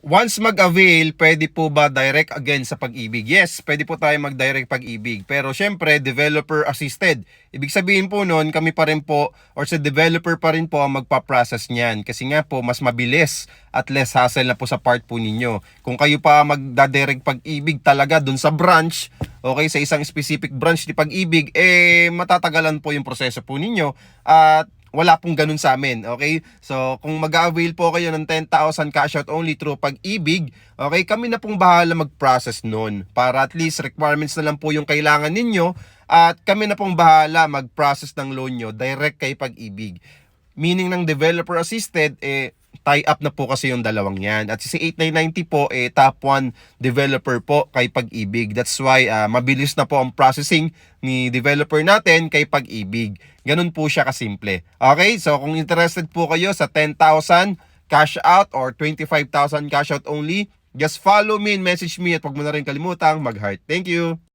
Once mag-avail, pwede po ba direct again sa Pag-ibig? Yes, pwede po tayo mag-direct Pag-ibig. Pero syempre, developer assisted. Ibig sabihin po noon, kami pa rin po or sa developer pa rin po ang magpa-process niyan. Kasi nga po, mas mabilis at less hassle na po sa part po ninyo. Kung kayo pa magda-direct Pag-ibig talaga dun sa branch, okay, sa isang specific branch ni Pag-ibig, matatagalan po yung proseso po ninyo at wala pong ganun sa amin, okay? So, kung mag-avail po kayo ng 10,000 cash out only through Pag-ibig, okay, kami na pong bahala mag-process nun para at least requirements na lang po yung kailangan ninyo at kami na pong bahala mag-process ng loan nyo direct kay Pag-ibig. Meaning ng developer assisted, tie up na po kasi yung dalawang yan. At si 8990 po, top 1 developer po kay Pag-ibig. That's why mabilis na po ang processing ni developer natin kay Pag-ibig. Ganun po siya kasimple. Okay, so kung interested po kayo sa 10,000 cash out or 25,000 cash out only, just follow me and message me at huwag mo na rin kalimutang mag-heart. Thank you!